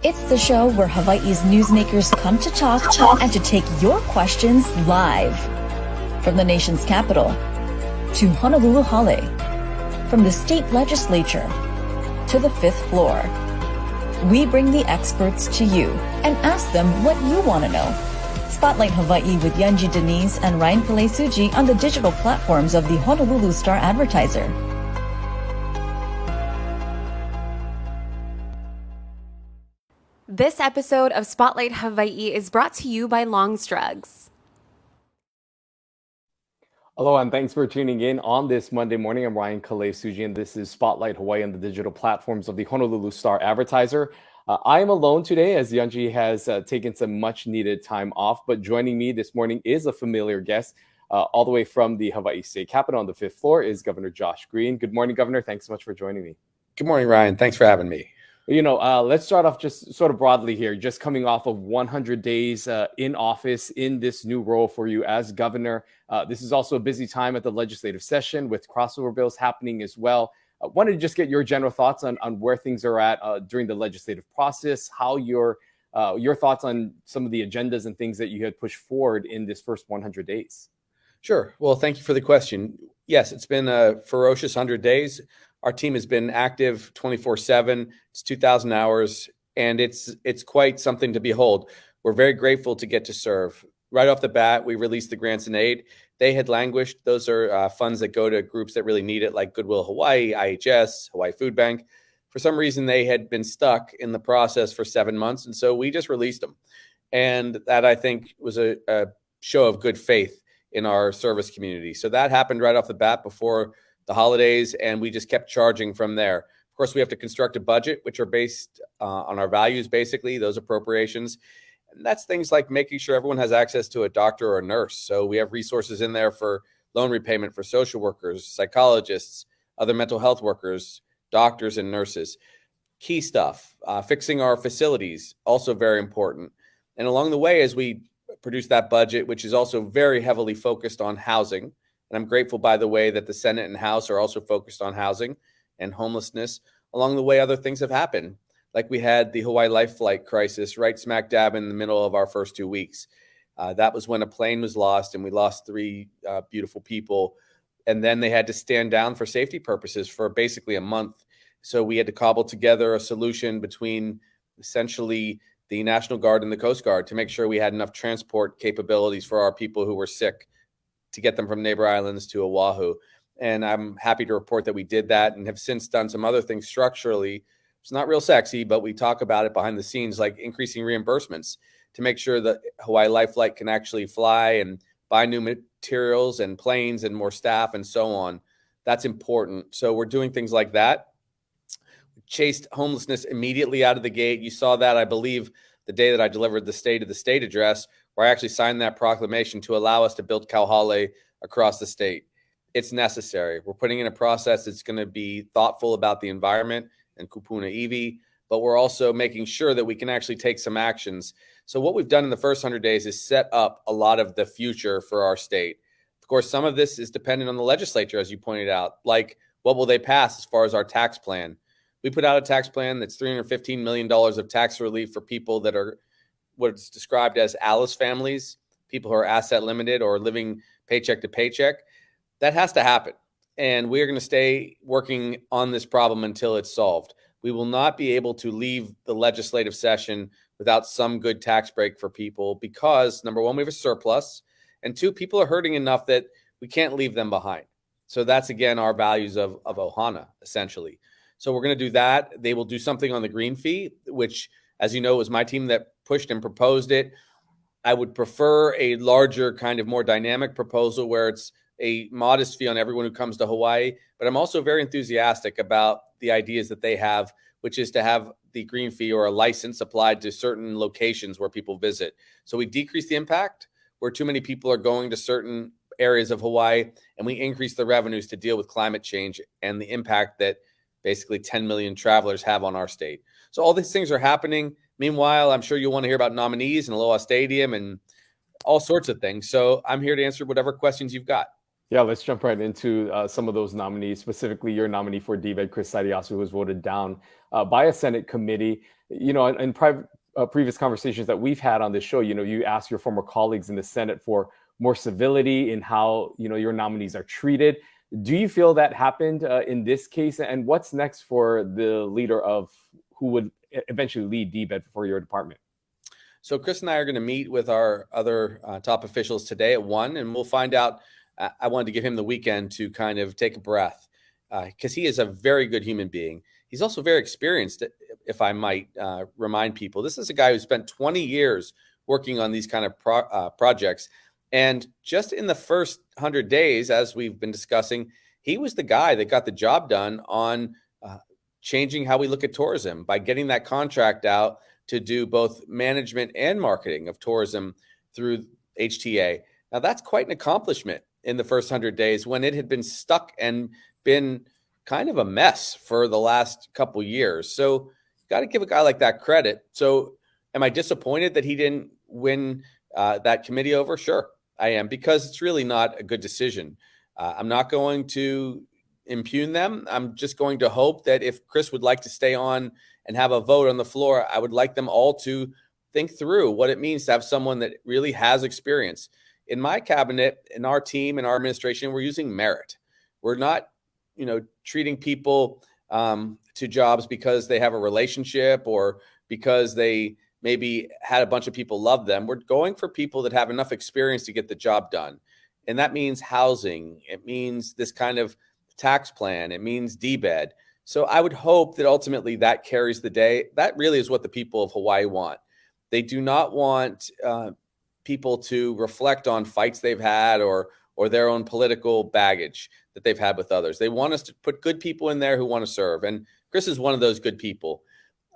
It's the show where Hawaii's newsmakers come to talk and to take your questions live. From the nation's capital to Honolulu Hale, from the state legislature to the fifth floor. We bring the experts to you and ask them what you want to know. Spotlight Hawaii with Yunji Denise and Ryan Pelesuji on the digital platforms of the Honolulu Star-Advertiser. This episode of Spotlight Hawaii is brought to you by Long's Drugs. Hello, and thanks for tuning in on this Monday morning. I'm Ryan Pelesuji, and this is Spotlight Hawaii on the digital platforms of the Honolulu Star-Advertiser. I am alone today as Yunji has taken some much-needed time off, but joining me this morning is a familiar guest. All the way from the Hawaii State Capitol on the fifth floor is Governor Josh Green. Good morning, Governor. Thanks so much for joining me. Good morning, Ryan. Thanks for having me. Let's start off just sort of broadly here, just coming off of 100 days in office in this new role for you as governor. This is also a busy time at the legislative session with crossover bills happening as well. I wanted to just get your general thoughts on where things are at during the legislative process, how your thoughts on some of the agendas and things that you had pushed forward in this first 100 days. Sure. Well, thank you for the question. Yes, it's been a ferocious 100 days. Our team has been active 24/7. It's 2,000 hours, and it's quite something to behold. We're very grateful to get to serve. Right off the bat, we released the grants and aid. They had languished. Those are funds that go to groups that really need it, like Goodwill Hawaii, IHS, Hawaii Food Bank. For some reason, they had been stuck in the process for 7 months, and so we just released them. And that, I think, was a show of good faith in our service community. So that happened right off the bat before the holidays, and we just kept charging from there. Of course, we have to construct a budget, which are based on our values, basically, those appropriations. And that's things like making sure everyone has access to a doctor or a nurse. So we have resources in there for loan repayment for social workers, psychologists, other mental health workers, doctors and nurses. Key stuff. Fixing our facilities, also very important. And along the way, as we produce that budget, which is also very heavily focused on housing, and I'm grateful, by the way, that the Senate and House are also focused on housing and homelessness. Along the way, other things have happened. Like we had the Hawaii Life Flight crisis right smack dab in the middle of our first 2 weeks. That was when a plane was lost and we lost 3 beautiful people. And then they had to stand down for safety purposes for basically a month. So we had to cobble together a solution between essentially the National Guard and the Coast Guard to make sure we had enough transport capabilities for our people who were sick to get them from neighbor islands to Oahu. And I'm happy to report that we did that and have since done some other things structurally. It's not real sexy, but we talk about it behind the scenes, like increasing reimbursements to make sure that Hawaii Life Flight can actually fly and buy new materials and planes and more staff and so on. That's important. So we're doing things like that. We chased homelessness immediately out of the gate. You saw that, I believe, the day that I delivered the State of the State address, where I actually signed that proclamation to allow us to build kauhale across the state. It's necessary. We're putting in a process that's going to be thoughtful about the environment and kupuna iwi, but we're also making sure that we can actually take some actions. So what we've done in the first 100 days is set up a lot of the future for our state. Of course, some of this is dependent on the legislature, as you pointed out, like what will they pass as far as our tax plan. We put out a tax plan that's $315 million of tax relief for people that are what's described as Alice families, people who are asset limited or living paycheck to paycheck. That has to happen. And we're going to stay working on this problem until it's solved. We will not be able to leave the legislative session without some good tax break for people because, number one, we have a surplus, and 2, people are hurting enough that we can't leave them behind. So that's, again, our values of Ohana, essentially. So we're going to do that. They will do something on the green fee, which, as you know, was my team that pushed and proposed it. I would prefer a larger, kind of more dynamic proposal where it's a modest fee on everyone who comes to Hawaii, but I'm also very enthusiastic about the ideas that they have, which is to have the green fee or a license applied to certain locations where people visit. So we decrease the impact where too many people are going to certain areas of Hawaii, and we increase the revenues to deal with climate change and the impact that basically 10 million travelers have on our state. So all these things are happening. Meanwhile, I'm sure you'll want to hear about nominees and Aloha Stadium and all sorts of things. So I'm here to answer whatever questions you've got. Yeah, let's jump right into some of those nominees, specifically your nominee for DBED, Chris Sadiasu, who was voted down by a Senate committee. In private, previous conversations that we've had on this show, you ask your former colleagues in the Senate for more civility in how, your nominees are treated. Do you feel that happened in this case? And what's next for the leader of who would eventually lead DBED for your department? So Chris and I are going to meet with our other top officials today at 1, and we'll find out. I wanted to give him the weekend to kind of take a breath because he is a very good human being. He's also very experienced, if I might remind people. This is a guy who spent 20 years working on these kind of projects. And just in the first 100 days, as we've been discussing, he was the guy that got the job done on changing how we look at tourism by getting that contract out to do both management and marketing of tourism through HTA. Now, that's quite an accomplishment in the first 100 days when it had been stuck and been kind of a mess for the last couple years. So got to give a guy like that credit. So am I disappointed that he didn't win that committee over? Sure, I am, because it's really not a good decision. I'm not going to impugn them. I'm just going to hope that if Chris would like to stay on and have a vote on the floor, I would like them all to think through what it means to have someone that really has experience. In my cabinet, in our team, in our administration, we're using merit. We're not, treating people to jobs because they have a relationship or because they maybe had a bunch of people love them. We're going for people that have enough experience to get the job done. And that means housing. It means this kind of tax plan. It means DBED. So I would hope that ultimately that carries the day. That really is what the people of Hawaii want. They do not want people to reflect on fights they've had or their own political baggage that they've had with others. They want us to put good people in there who want to serve. And Chris is one of those good people.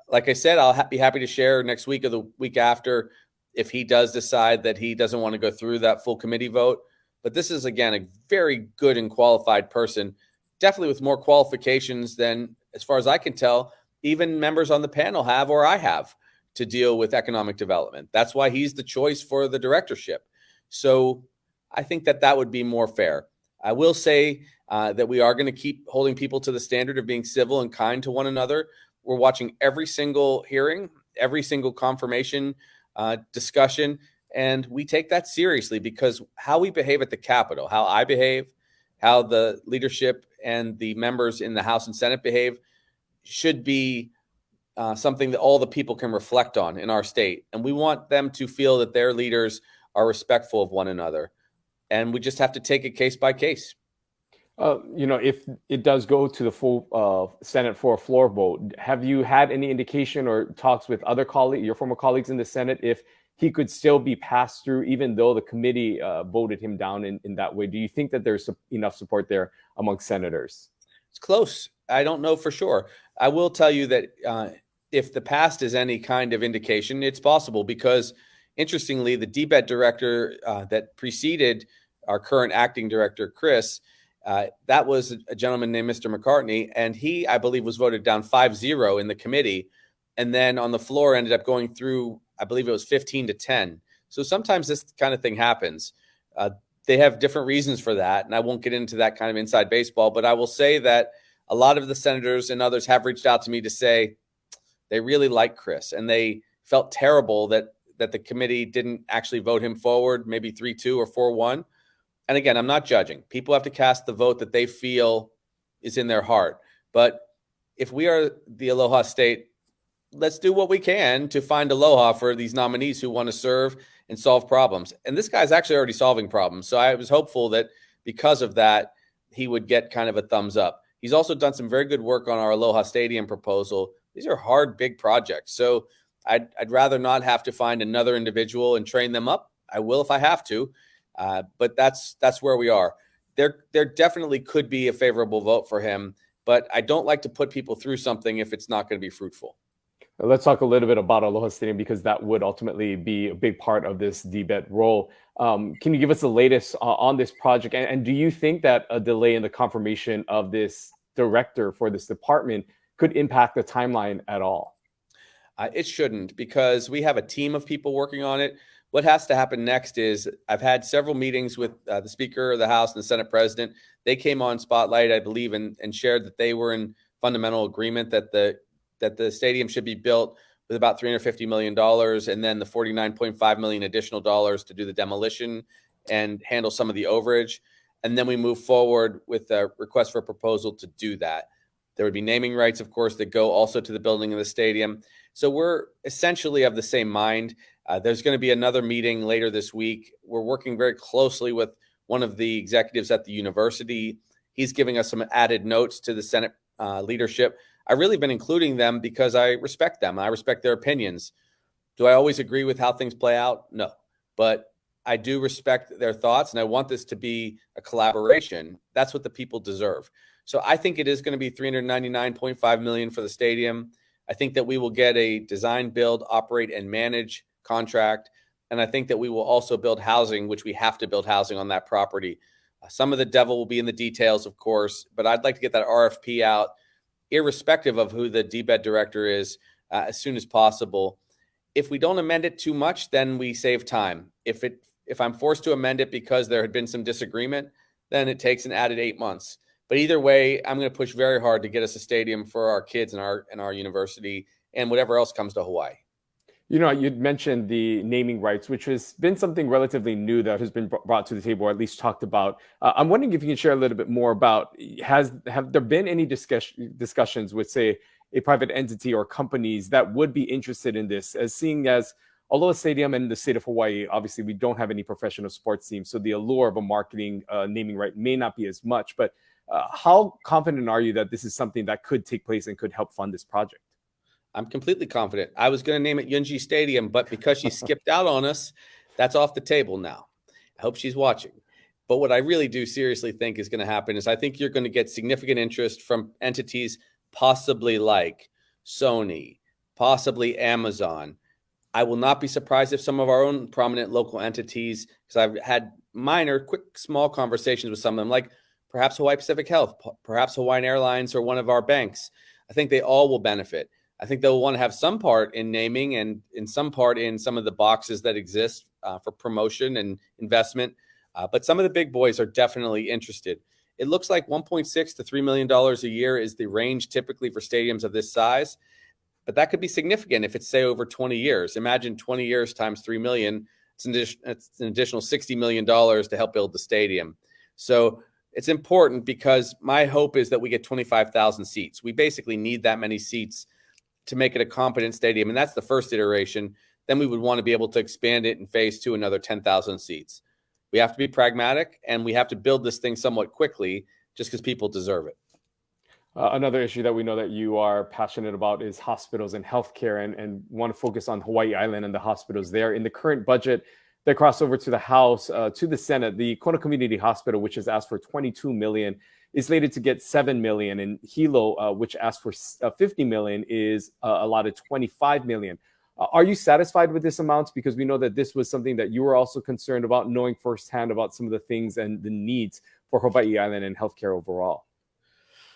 Like I said, I'll be happy to share next week or the week after if he does decide that he doesn't want to go through that full committee vote. But this is, again, a very good and qualified person, definitely with more qualifications than, as far as I can tell, even members on the panel have or I have to deal with economic development. That's why he's the choice for the directorship. So I think that would be more fair. I will say that we are going to keep holding people to the standard of being civil and kind to one another. We're watching every single hearing, every single confirmation discussion, and we take that seriously because how we behave at the Capitol, how I behave, how the leadership and the members in the House and Senate behave should be something that all the people can reflect on in our state. And we want them to feel that their leaders are respectful of one another. And we just have to take it case by case. If it does go to the full Senate for a floor vote, have you had any indication or talks with other colleagues, your former colleagues in the Senate, if he could still be passed through, even though the committee voted him down in that way? Do you think that there's enough support there among senators? It's close. I don't know for sure. I will tell you that if the past is any kind of indication, it's possible because, interestingly, the DBED director that preceded our current acting director, Chris, that was a gentleman named Mr. McCartney, and he, I believe, was voted down 5-0 in the committee, and then on the floor ended up going through, I believe it was 15-10. So sometimes this kind of thing happens. They have different reasons for that, and I won't get into that kind of inside baseball, but I will say that a lot of the senators and others have reached out to me to say they really like Chris, and they felt terrible that the committee didn't actually vote him forward, maybe 3-2 or 4-1. And again, I'm not judging. People have to cast the vote that they feel is in their heart. But if we are the Aloha State, let's do what we can to find aloha for these nominees who want to serve and solve problems. And this guy's actually already solving problems. So I was hopeful that because of that, he would get kind of a thumbs up. He's also done some very good work on our Aloha Stadium proposal. These are hard, big projects. So I'd rather not have to find another individual and train them up. I will if I have to. But that's where we are. There definitely could be a favorable vote for him, but I don't like to put people through something if it's not going to be fruitful. Let's talk a little bit about Aloha Stadium because that would ultimately be a big part of this DBED role. Can you give us the latest on this project? And do you think that a delay in the confirmation of this director for this department could impact the timeline at all? It shouldn't, because we have a team of people working on it. What has to happen next is I've had several meetings with the Speaker of the House and the Senate President. They came on Spotlight, I believe, and shared that they were in fundamental agreement that the stadium should be built with about $350 million and then the $49.5 million additional dollars to do the demolition and handle some of the overage. And then we move forward with a request for a proposal to do that. There would be naming rights, of course, that go also to the building of the stadium. So we're essentially of the same mind. There's going to be another meeting later this week. We're working very closely with one of the executives at the university. He's giving us some added notes to the Senate leadership. I've really been including them because I respect them. I respect their opinions. Do I always agree with how things play out? No. But I do respect their thoughts, and I want this to be a collaboration. That's what the people deserve. So I think it is going to be $399.5 million for the stadium. I think that we will get a design, build, operate, and manage contract. And I think that we will also build housing, which we have to build housing on that property. Some of the devil will be in the details, of course, but I'd like to get that RFP out, irrespective of who the DBED director is, as soon as possible. If we don't amend it too much, then we save time. If I'm forced to amend it because there had been some disagreement, then it takes an added 8 months. But either way, I'm going to push very hard to get us a stadium for our kids and our university and whatever else comes to Hawaii. You'd mentioned the naming rights, which has been something relatively new that has been brought to the table, or at least talked about. I'm wondering if you can share a little bit more about, have there been any discussions with, say, a private entity or companies that would be interested in this, as seeing as Aloha Stadium and the state of Hawaii, obviously we don't have any professional sports teams, so the allure of a marketing naming right may not be as much. But how confident are you that this is something that could take place and could help fund this project? I'm completely confident. I was going to name it Yunji Stadium, but because she skipped out on us, that's off the table now. I hope she's watching. But what I really do seriously think is going to happen is I think you're going to get significant interest from entities possibly like Sony, possibly Amazon. I will not be surprised if some of our own prominent local entities, because I've had minor, quick, small conversations with some of them, like perhaps Hawaii Pacific Health, perhaps Hawaiian Airlines, or one of our banks. I think they all will benefit. I think they'll want to have some part in naming and in some part in some of the boxes that exist for promotion and investment. But some of the big boys are definitely interested. It looks like $1.6 to $3 million a year is the range typically for stadiums of this size. But that could be significant if it's, say, over 20 years. Imagine 20 years times $3 million. It's an additional $60 million to help build the stadium. So it's important because my hope is that we get 25,000 seats. We basically need that many seats to make it a competent stadium. And that's the first iteration. Then we would want to be able to expand it in phase 2, another 10,000 seats. We have to be pragmatic, and we have to build this thing somewhat quickly just because people deserve it. Another issue that we know that you are passionate about is hospitals and healthcare, and want to focus on Hawaii Island and the hospitals there. In the current budget that crossed over to the House, to the Senate, the Kona Community Hospital, which has asked for $22 million, is slated to get $7 million, and Hilo, which asked for $50 million, is allotted $25 million. Are you satisfied with this amount? Because we know that this was something that you were also concerned about, knowing firsthand about some of the things and the needs for Hawaii Island and healthcare overall.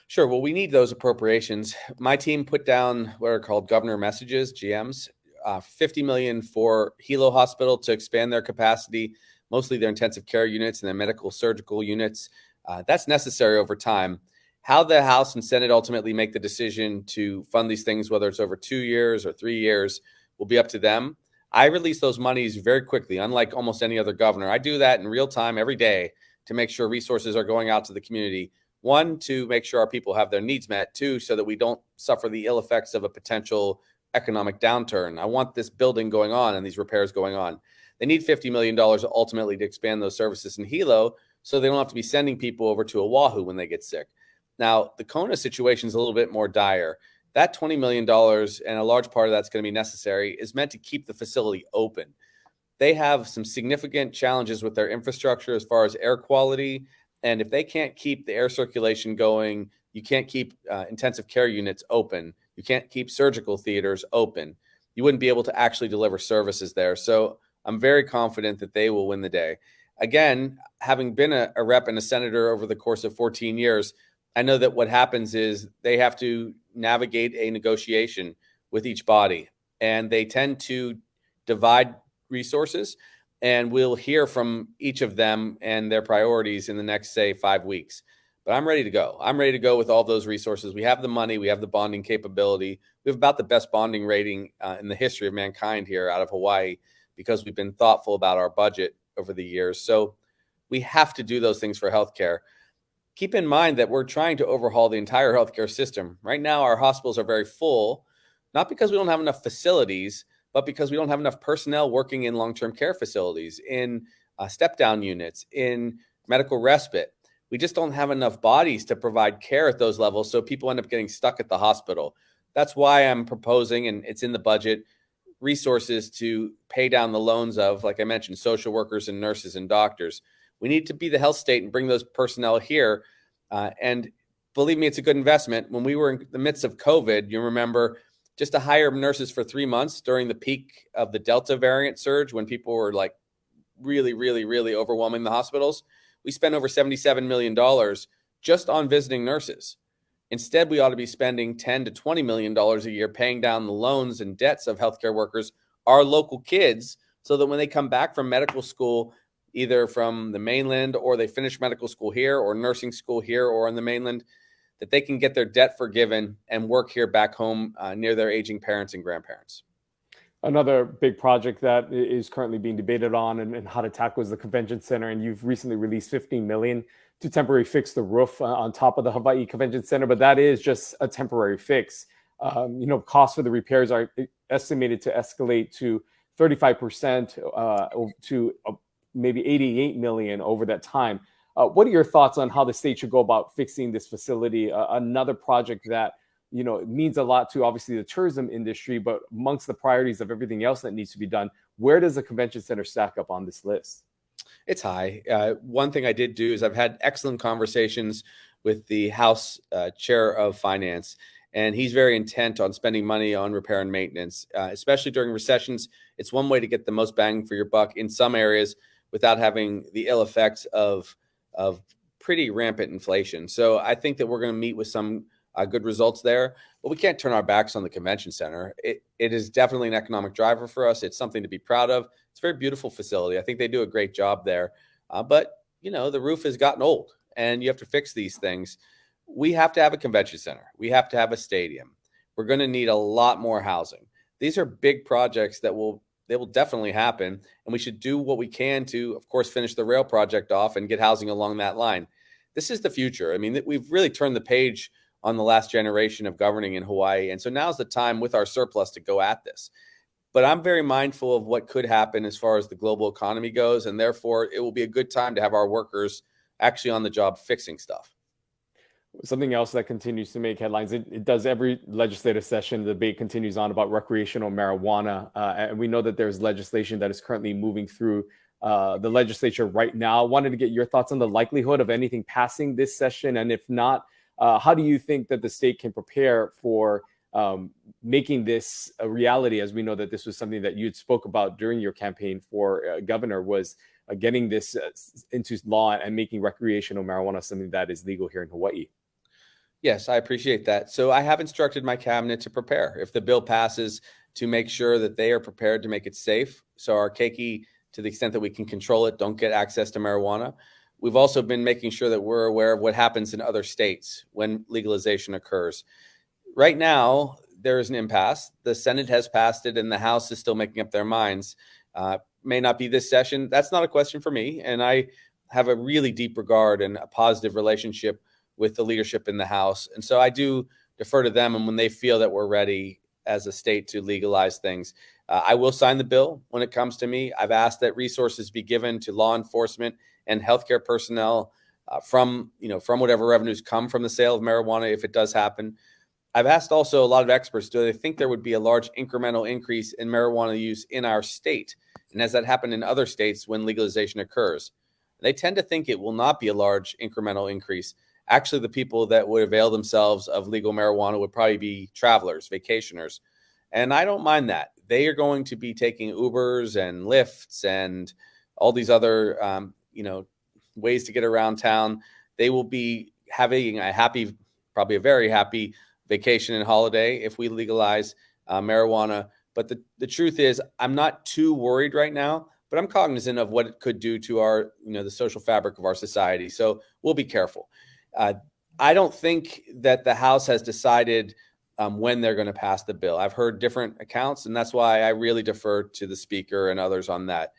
Sure. Well, we need those appropriations. My team put down what are called governor messages, GMs, $50 million for Hilo Hospital to expand their capacity, mostly their intensive care units and their medical surgical units. That's necessary over time. How the House and Senate ultimately make the decision to fund these things, whether it's over 2 years or 3 years, will be up to them. I release those monies very quickly, unlike almost any other governor. I do that in real time every day to make sure resources are going out to the community. 1, to make sure our people have their needs met. 2, so that we don't suffer the ill effects of a potential economic downturn. I want this building going on and these repairs going on. They need $50 million ultimately to expand those services in Hilo, so they don't have to be sending people over to Oahu when they get sick. Now, the Kona situation is a little bit more dire. That $20 million, and a large part of that's going to be necessary, is meant to keep the facility open. They have some significant challenges with their infrastructure as far as air quality. And if they can't keep the air circulation going, you can't keep intensive care units open. You can't keep surgical theaters open. You wouldn't be able to actually deliver services there. So I'm very confident that they will win the day. Again, having been a rep and a senator over the course of 14 years, I know that what happens is they have to navigate a negotiation with each body, and they tend to divide resources, and we'll hear from each of them and their priorities in the next, say, 5 weeks. But I'm ready to go. I'm ready to go with all those resources. We have the money. We have the bonding capability. We have about the best bonding rating in the history of mankind here out of Hawaii, because we've been thoughtful about our budget over the years. So we have to do those things for healthcare. Keep in mind that we're trying to overhaul the entire healthcare system. Right now, our hospitals are very full, not because we don't have enough facilities, but because we don't have enough personnel working in long-term care facilities, in step-down units, in medical respite. We just don't have enough bodies to provide care at those levels, so people end up getting stuck at the hospital. That's why I'm proposing, and it's in the budget, resources to pay down the loans of, like I mentioned, social workers and nurses and doctors. We need to be the health state and bring those personnel here. And believe me, it's a good investment. When we were in the midst of COVID, you remember, just to hire nurses for 3 months during the peak of the Delta variant surge, when people were like really, really, really overwhelming the hospitals, we spent over $77 million just on visiting nurses. Instead, we ought to be spending $10 to $20 million a year paying down the loans and debts of healthcare workers, our local kids, so that when they come back from medical school, either from the mainland or they finish medical school here or nursing school here or on the mainland, that they can get their debt forgiven and work here back home near their aging parents and grandparents. Another big project that is currently being debated on and how to tackle is the convention center. And you've recently released $15 million to temporarily fix the roof on top of the Hawaii Convention Center. But that is just a temporary fix. Costs for the repairs are estimated to escalate to 35% to maybe $88 million over that time. What are your thoughts on how the state should go about fixing this facility? Another project that it means a lot to obviously the tourism industry, but amongst the priorities of everything else that needs to be done, where does the convention center stack up on this list? It's high. One thing I did do is I've had excellent conversations with the House Chair of Finance, and he's very intent on spending money on repair and maintenance, especially during recessions. It's one way to get the most bang for your buck in some areas without having the ill effects of pretty rampant inflation. So I think that we're going to meet with some good results there, but we can't turn our backs on the convention center. It is definitely an economic driver for us. It's something to be proud of. It's a very beautiful facility. I think they do a great job there. But the roof has gotten old and you have to fix these things. We have to have a convention center. We have to have a stadium. We're going to need a lot more housing. These are big projects that will definitely happen. And we should do what we can to, of course, finish the rail project off and get housing along that line. This is the future. I mean, we've really turned the page on the last generation of governing in Hawaii. And so now's the time with our surplus to go at this. But I'm very mindful of what could happen as far as the global economy goes. And therefore, it will be a good time to have our workers actually on the job fixing stuff. Something else that continues to make headlines, it does every legislative session. The debate continues on about recreational marijuana. And we know that there's legislation that is currently moving through the legislature right now. I wanted to get your thoughts on the likelihood of anything passing this session. And if not, how do you think that the state can prepare for making this a reality? As we know that this was something that you spoke about during your campaign for governor, was getting this into law and making recreational marijuana something that is legal here in Hawaii. Yes, I appreciate that. So I have instructed my cabinet to prepare, if the bill passes, to make sure that they are prepared to make it safe. So our keiki, to the extent that we can control it, don't get access to marijuana. We've also been making sure that we're aware of what happens in other states when legalization occurs. Right now, there is an impasse. The Senate has passed it and the House is still making up their minds. May not be this session. That's not a question for me. And I have a really deep regard and a positive relationship with the leadership in the House. And so I do defer to them. And when they feel that we're ready as a state to legalize things, I will sign the bill when it comes to me. I've asked that resources be given to law enforcement and healthcare personnel from whatever revenues come from the sale of marijuana, if it does happen. I've asked also a lot of experts, do they think there would be a large incremental increase in marijuana use in our state? And has that happened in other states when legalization occurs? They tend to think it will not be a large incremental increase. Actually, the people that would avail themselves of legal marijuana would probably be travelers, vacationers. And I don't mind that. They are going to be taking Ubers and Lyfts and all these other ways to get around town. They will be having probably a very happy vacation and holiday if we legalize marijuana. But the truth is, I'm not too worried right now, but I'm cognizant of what it could do to our, the social fabric of our society. So we'll be careful. I don't think that the House has decided when they're going to pass the bill. I've heard different accounts, and that's why I really defer to the Speaker and others on that.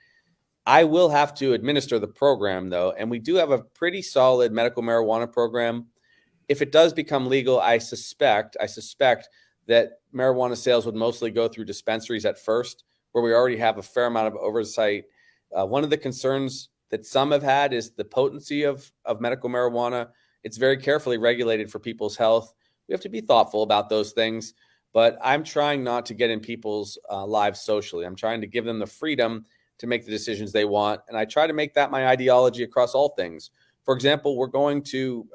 I will have to administer the program, though, and we do have a pretty solid medical marijuana program. If it does become legal, I suspect that marijuana sales would mostly go through dispensaries at first, where we already have a fair amount of oversight. One of the concerns that some have had is the potency of medical marijuana. It's very carefully regulated for people's health. We have to be thoughtful about those things, but I'm trying not to get in people's lives socially. I'm trying to give them the freedom to make the decisions they want, and I try to make that my ideology across all things. For example, we're going to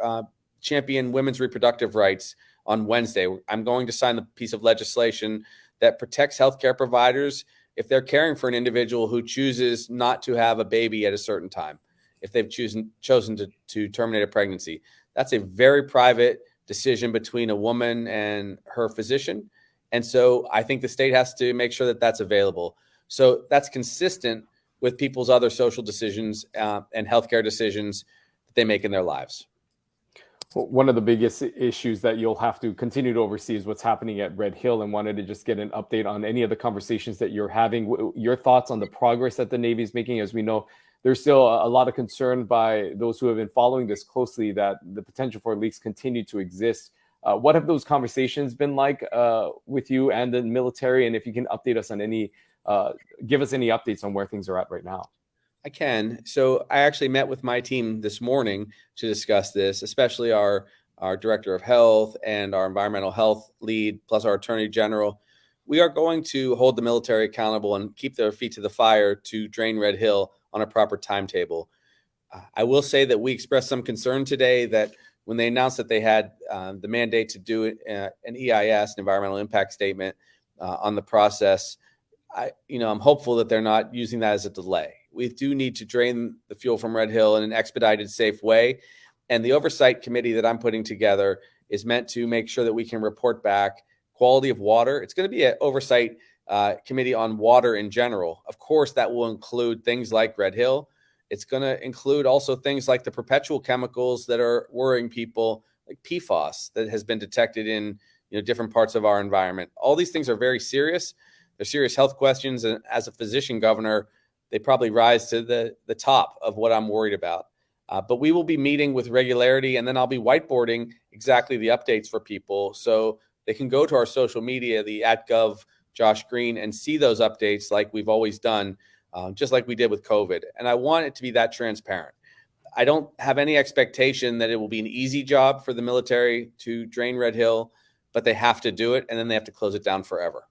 champion women's reproductive rights on Wednesday. I'm going to sign the piece of legislation that protects healthcare providers if they're caring for an individual who chooses not to have a baby at a certain time, if they've chosen to terminate a pregnancy. That's a very private decision between a woman and her physician. And so I think the state has to make sure that that's available. So that's consistent with people's other social decisions and healthcare decisions that they make in their lives. One of the biggest issues that you'll have to continue to oversee is what's happening at Red Hill, and wanted to just get an update on any of the conversations that you're having, your thoughts on the progress that the Navy is making. As we know, there's still a lot of concern by those who have been following this closely that the potential for leaks continue to exist. What have those conversations been like with you and the military? And if you can update us on give us any updates on where things are at right now. I can. So I actually met with my team this morning to discuss this, especially our director of health and our environmental health lead, plus our attorney general. We are going to hold the military accountable and keep their feet to the fire to drain Red Hill on a proper timetable. I will say that we expressed some concern today that when they announced that they had the mandate to do an EIS, an environmental impact statement, on the process, I'm hopeful that they're not using that as a delay. We do need to drain the fuel from Red Hill in an expedited, safe way. And the oversight committee that I'm putting together is meant to make sure that we can report back quality of water. It's going to be an oversight committee on water in general. Of course, that will include things like Red Hill. It's going to include also things like the perpetual chemicals that are worrying people, like PFAS, that has been detected in different parts of our environment. All these things are very serious. They're serious health questions. And as a physician governor, they probably rise to the top of what I'm worried about. But we will be meeting with regularity, and then I'll be whiteboarding exactly the updates for people so they can go to our social media, the @Gov Josh Green, and see those updates like we've always done, just like we did with COVID. And I want it to be that transparent. I don't have any expectation that it will be an easy job for the military to drain Red Hill, but they have to do it, and then they have to close it down forever.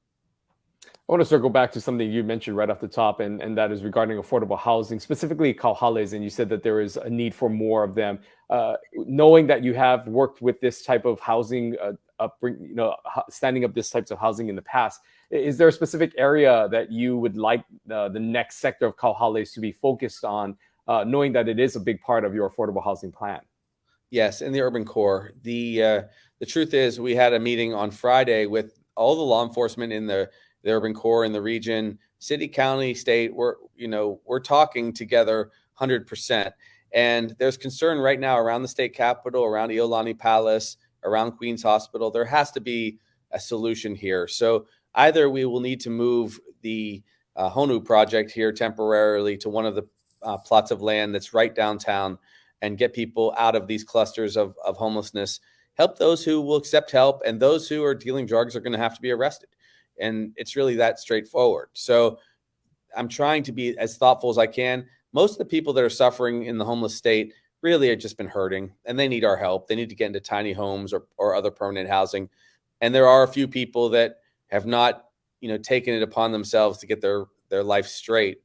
I want to circle back to something you mentioned right off the top, and that is regarding affordable housing, specifically kauhales. And you said that there is a need for more of them. Knowing that you have worked with this type of housing, standing up this types of housing in the past, is there a specific area that you would like the next sector of kauhales to be focused on, knowing that it is a big part of your affordable housing plan? Yes, in the urban core. The truth is, we had a meeting on Friday with all the law enforcement in the urban core in the region, city, county, state. We're talking together 100%. And there's concern right now around the state capitol, around Iolani Palace, around Queens Hospital. There has to be a solution here. So either we will need to move the Honu project here temporarily to one of the plots of land that's right downtown and get people out of these clusters of homelessness, help those who will accept help, and those who are dealing drugs are going to have to be arrested. And it's really that straightforward. So I'm trying to be as thoughtful as I can. Most of the people that are suffering in the homeless state really have just been hurting, and they need our help. They need to get into tiny homes or other permanent housing. And there are a few people that have not, taken it upon themselves to get their life straight.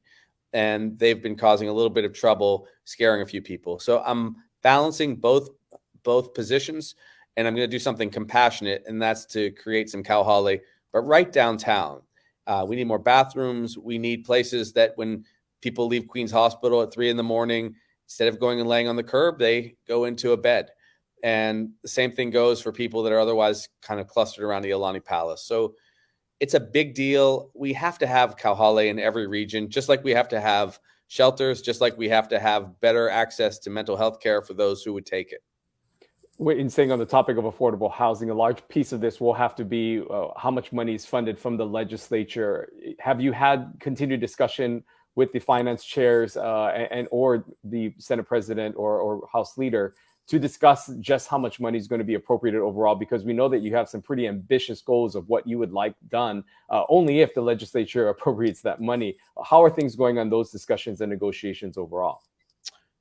And they've been causing a little bit of trouble, scaring a few people. So I'm balancing both positions, and I'm going to do something compassionate, and that's to create some kauhale, but right downtown. We need more bathrooms. We need places that when people leave Queens Hospital at 3 a.m, instead of going and laying on the curb, they go into a bed. And the same thing goes for people that are otherwise kind of clustered around the Iolani Palace. So it's a big deal. We have to have kauhale in every region, just like we have to have shelters, just like we have to have better access to mental health care for those who would take it. In staying on the topic of affordable housing, a large piece of this will have to be how much money is funded from the legislature. Have you had continued discussion with the finance chairs and or the Senate president or House leader to discuss just how much money is going to be appropriated overall? Because we know that you have some pretty ambitious goals of what you would like done, only if the legislature appropriates that money. How are things going on those discussions and negotiations overall?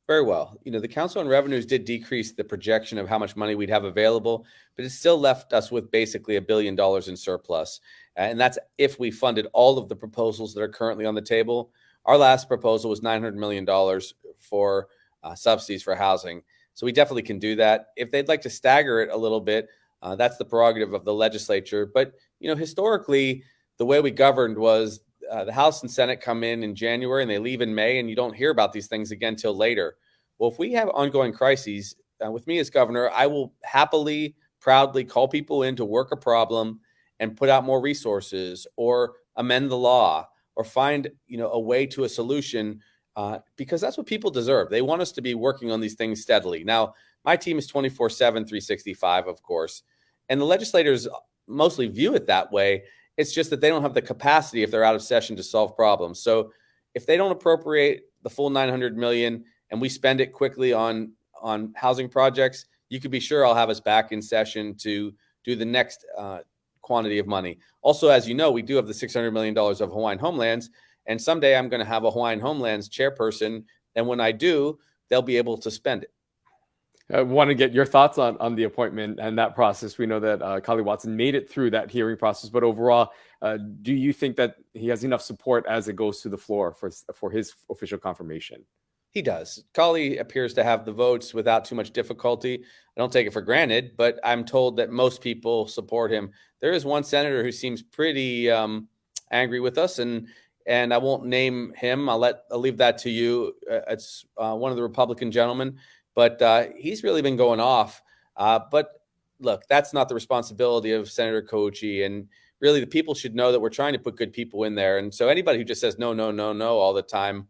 Very well. The Council on Revenues did decrease the projection of how much money we'd have available, but it still left us with basically $1 billion in surplus. And that's if we funded all of the proposals that are currently on the table. Our last proposal was $900 million for subsidies for housing. So we definitely can do that. If they'd like to stagger it a little bit, that's the prerogative of the legislature. But, historically, the way we governed was the House and Senate come in January and they leave in May, and you don't hear about these things again till later. Well, if we have ongoing crises, with me as governor, I will happily, proudly call people in to work a problem and put out more resources or amend the law or find, a way to a solution, because that's what people deserve. They want us to be working on these things steadily. Now, my team is 24/7, 365, of course, and the legislators mostly view it that way. It's just that they don't have the capacity if they're out of session to solve problems. So if they don't appropriate the full $900 million and we spend it quickly on housing projects, you can be sure I'll have us back in session to do the next quantity of money. Also, as you know, we do have the $600 million of Hawaiian Homelands, and someday I'm going to have a Hawaiian Homelands chairperson, and when I do, they'll be able to spend it. I want to get your thoughts on the appointment and that process. We know that Kali Watson made it through that hearing process, but overall, do you think that he has enough support as it goes to the floor for his official confirmation? He does. Kali appears to have the votes without too much difficulty. I don't take it for granted, but I'm told that most people support him. There is one senator who seems pretty angry with us, and I won't name him. I'll leave that to you. It's one of the Republican gentlemen. But he's really been going off. But look, that's not the responsibility of Senator Kouchi. And really, the people should know that we're trying to put good people in there. And so anybody who just says no, no, no, no all the time,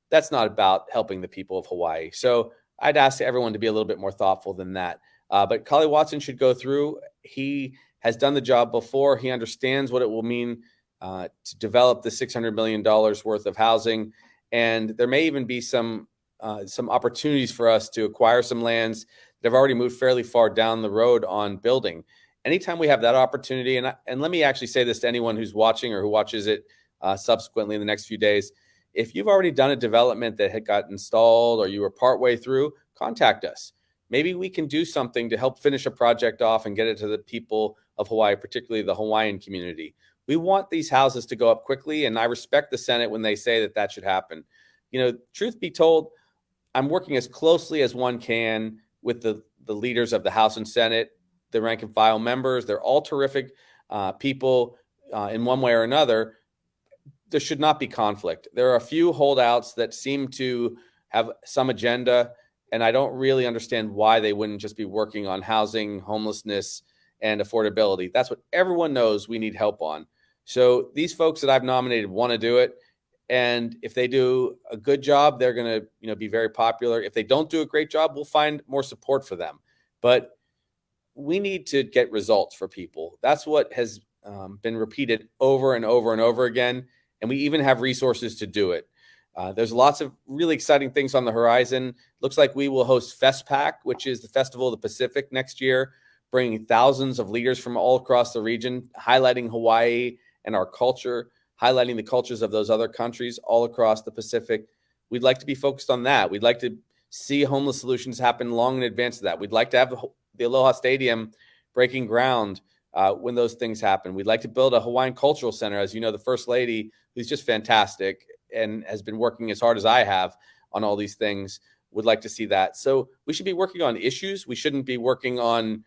that's not about helping the people of Hawaii. So I'd ask everyone to be a little bit more thoughtful than that. But Kali Watson should go through. He has done the job before. He understands what it will mean to develop the $600 million worth of housing. And there may even be some opportunities for us to acquire some lands that have already moved fairly far down the road on building. Anytime we have that opportunity, and let me actually say this to anyone who's watching or who watches it subsequently in the next few days, if you've already done a development that had got installed or you were partway through, contact us. Maybe we can do something to help finish a project off and get it to the people of Hawaii, particularly the Hawaiian community. We want these houses to go up quickly, and I respect the Senate when they say that should happen. Truth be told, I'm working as closely as one can with the leaders of the House and Senate, the rank and file members. They're all terrific people in one way or another. There should not be conflict. There are a few holdouts that seem to have some agenda, and I don't really understand why they wouldn't just be working on housing, homelessness, and affordability. That's what everyone knows we need help on. So these folks that I've nominated want to do it. And if they do a good job, they're going to be very popular. If they don't do a great job, we'll find more support for them. But we need to get results for people. That's what has been repeated over and over and over again. And we even have resources to do it. There's lots of really exciting things on the horizon. Looks like we will host FestPac, which is the Festival of the Pacific next year, bringing thousands of leaders from all across the region, highlighting Hawaii and our culture, highlighting the cultures of those other countries all across the Pacific. We'd like to be focused on that. We'd like to see homeless solutions happen long in advance of that. We'd like to have the Aloha Stadium breaking ground when those things happen. We'd like to build a Hawaiian Cultural Center. As you know, the First Lady, who's just fantastic and has been working as hard as I have on all these things, would like to see that. So we should be working on issues. We shouldn't be working on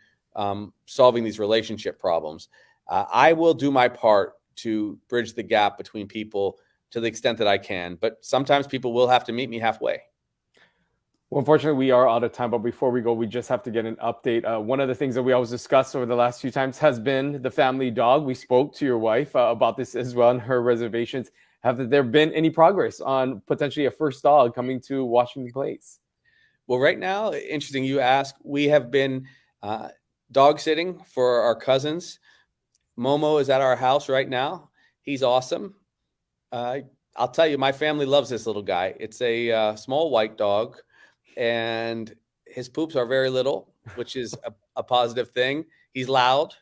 solving these relationship problems. I will do my part to bridge the gap between people to the extent that I can. But sometimes people will have to meet me halfway. Well, unfortunately, we are out of time. But before we go, we just have to get an update. One of the things that we always discuss over the last few times has been the family dog. We spoke to your wife about this as well and her reservations. Have there been any progress on potentially a first dog coming to Washington Place? Well, right now, interesting you ask. We have been dog sitting for our cousins. Momo is at our house right now. He's awesome. I'll tell you, my family loves this little guy. It's a small white dog, and his poops are very little, which is a positive thing. He's loud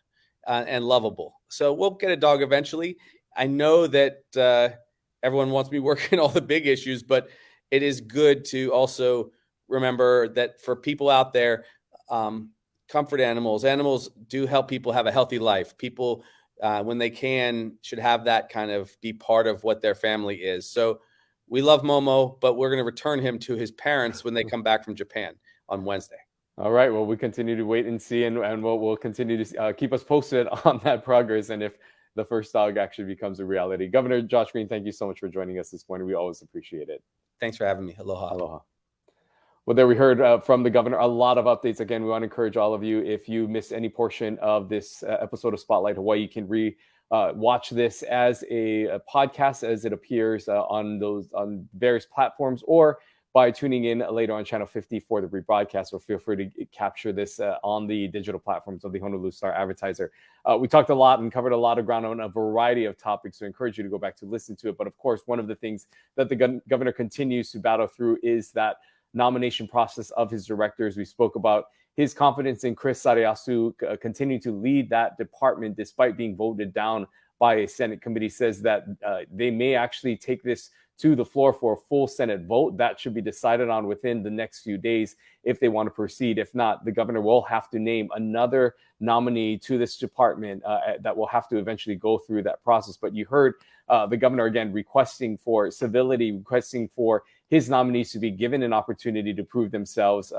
and lovable. So we'll get a dog eventually. I know that everyone wants me working all the big issues, but it is good to also remember that for people out there, comfort animals do help people have a healthy life. People, when they can, should have that kind of be part of what their family is. So we love Momo, but we're going to return him to his parents when they come back from Japan on Wednesday. All right. Well, we continue to wait and see, and we'll continue to keep us posted on that progress and if the first dog actually becomes a reality. Governor Josh Green, thank you so much for joining us this morning. We always appreciate it. Thanks for having me. Aloha. Aloha. Well, there we heard from the governor a lot of updates. Again, we want to encourage all of you, if you missed any portion of this episode of Spotlight Hawaii, you can watch this as a podcast as it appears on various platforms, or by tuning in later on Channel 50 for the rebroadcast, or feel free to capture this on the digital platforms of the Honolulu Star-Advertiser. We talked a lot and covered a lot of ground on a variety of topics, so I encourage you to go back to listen to it. But of course, one of the things that the governor continues to battle through is that nomination process of his directors. We spoke about his confidence in Chris Sariasu continuing to lead that department despite being voted down by a Senate committee. Says that they may actually take this to the floor for a full Senate vote. That should be decided on within the next few days if they want to proceed. If not, the governor will have to name another nominee to this department that will have to eventually go through that process. But you heard the governor again requesting for civility, requesting for his nominees to be given an opportunity to prove themselves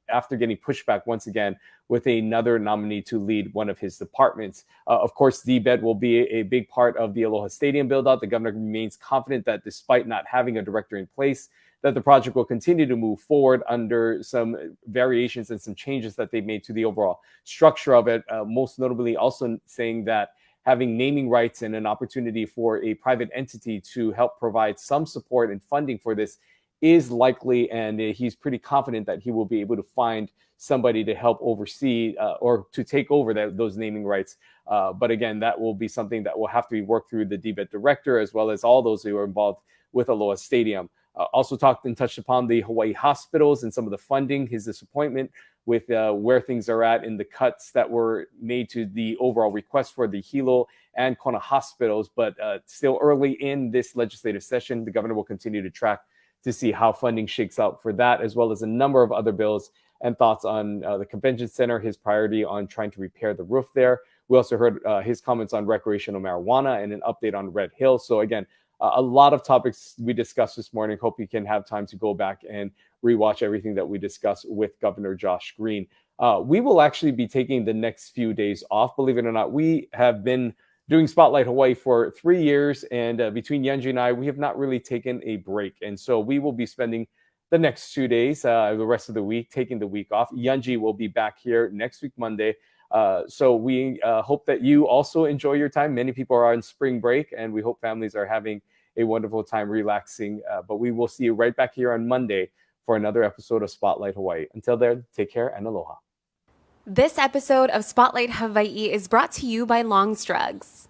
after getting pushback once again with another nominee to lead one of his departments. Of course, DBED will be a big part of the Aloha Stadium build-out. The governor remains confident that despite not having a director in place, that the project will continue to move forward under some variations and some changes that they've made to the overall structure of it. Most notably also saying that having naming rights and an opportunity for a private entity to help provide some support and funding for this is likely, and he's pretty confident that he will be able to find somebody to help oversee or to take over those naming rights. But again, that will be something that will have to be worked through the DBED director, as well as all those who are involved with Aloha Stadium. Also talked and touched upon the Hawaii hospitals and some of the funding, his disappointment with where things are at in the cuts that were made to the overall request for the Hilo and Kona hospitals. But still early in this legislative session, the governor will continue to track to see how funding shakes out for that, as well as a number of other bills and thoughts on the convention center, his priority on trying to repair the roof there. We also heard his comments on recreational marijuana and an update on Red Hill. So again, a lot of topics we discussed this morning. Hope you can have time to go back and rewatch everything that we discussed with Governor Josh Green. We will actually be taking the next few days off. Believe it or not, we have been doing Spotlight Hawaii for 3 years, and between Yanji and I, we have not really taken a break. And so we will be spending the next 2 days, the rest of the week, taking the week off. Yanji will be back here next week, Monday. So we hope that you also enjoy your time. Many people are on spring break, and we hope families are having a wonderful time relaxing. But we will see you right back here on Monday for another episode of Spotlight Hawaii. Until then, take care and aloha. This episode of Spotlight Hawaii is brought to you by Long's Drugs.